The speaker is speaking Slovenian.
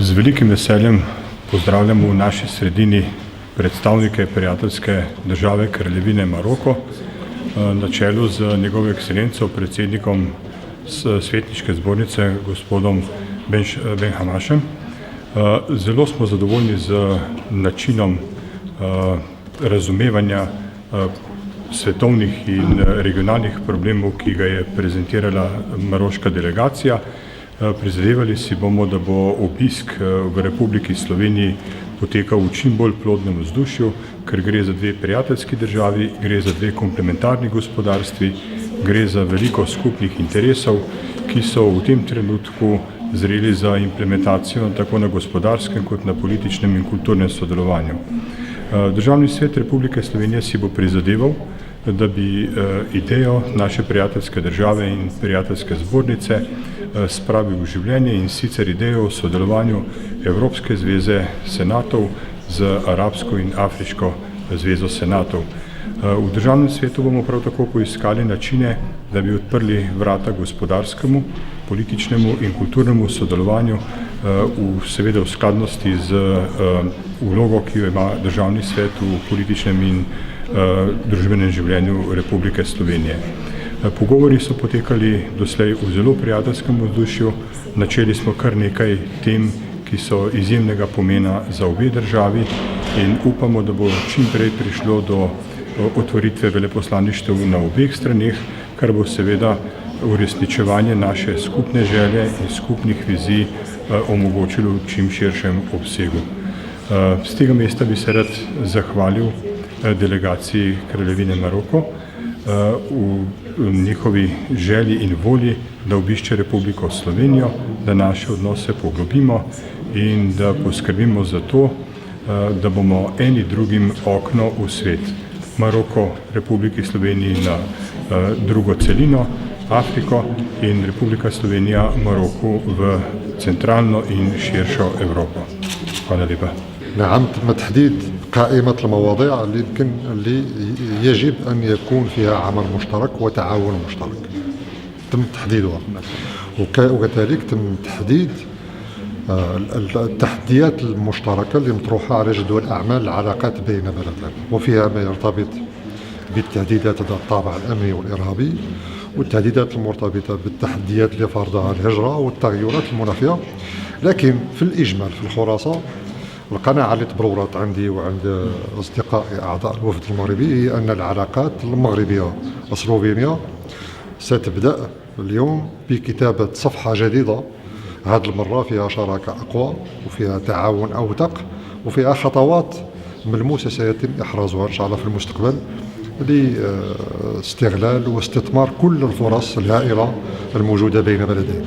Z velikim veseljem pozdravljamo v naši sredini predstavnike prijateljske države Kraljevine Maroko na čelu z njegovo ekscelenco, predsednikom Svetniške zbornice, gospodom Ben Hamašem. Zelo smo zadovoljni z načinom razumevanja svetovnih in regionalnih problemov, ki ga je prezentirala maroška delegacija. Prizadevali si bomo, da bo obisk v Republiki Sloveniji potekal v čim bolj plodnem vzdušju, ker gre za dve prijateljski državi, gre za dve komplementarni gospodarstvi, gre za veliko skupnih interesov, ki so v tem trenutku zreli za implementacijo tako na gospodarskem kot na političnem in kulturnem sodelovanju. Državni svet Republike Slovenije si bo prizadeval, da bi idejo naše prijateljske države in prijateljske zbornice spravil v življenje, in sicer idejo o sodelovanju Evropske zveze senatov z Arabsko in Afriško zvezo senatov. V državnem svetu bomo prav tako poiskali načine, da bi odprli vrata gospodarskemu, političnemu in kulturnemu sodelovanju seveda v skladnosti z vlogo, ki jo ima državni svet v političnem in družbenem življenju Republike Slovenije. Pogovori so potekali doslej v zelo prijateljskem vzdušju, načeli smo kar nekaj tem, ki so izjemnega pomena za obe državi, in upamo, da bo čim prej prišlo do otvoritve veleposlaništev na obeh straneh, kar bo seveda uresničevanje naše skupne želje in skupnih vizij omogočilo v čim širšem obsegu. Z tega mesta bi se rad zahvalil delegaciji Kraljevine Maroko v njihovi želji in volji, da obišče Republiko Slovenijo, da naše odnose poglobimo in da poskrbimo za to, da bomo eni drugim okno v svet. Maroko Republiki Sloveniji na drugo celino, Afriko, in Republika Slovenija Maroku v centralno in širšo Evropo. Hvala lepa. نعم، تم تحديد قائمة المواضيع اللي يجب أن يكون فيها عمل مشترك وتعاون مشترك. تم تحديدها، وكذلك تم تحديد التحديات المشتركة اللي مطروحة على جدول أعمال العلاقات بين بلدين، وفيها ما يرتبط بالتهديدات ذات الطابع الأمني والإرهابي، والتهديدات المرتبطة بالتحديات اللي فرضها الهجرة والتغيرات المناخية. لكن في الإجمال، في الخلاصة، القناعة اللي تبلورت عندي وعند أصدقائي أعضاء الوفد المغربي هي أن العلاقات المغربية وسلوفينيا ستبدأ اليوم بكتابة صفحة جديدة، هذه المرة فيها شراكة أقوى وفيها تعاون أوثق وفيها خطوات ملموسة سيتم إحرازها إن شاء الله في المستقبل لاستغلال واستثمار كل الفرص الهائلة الموجودة بين بلدين.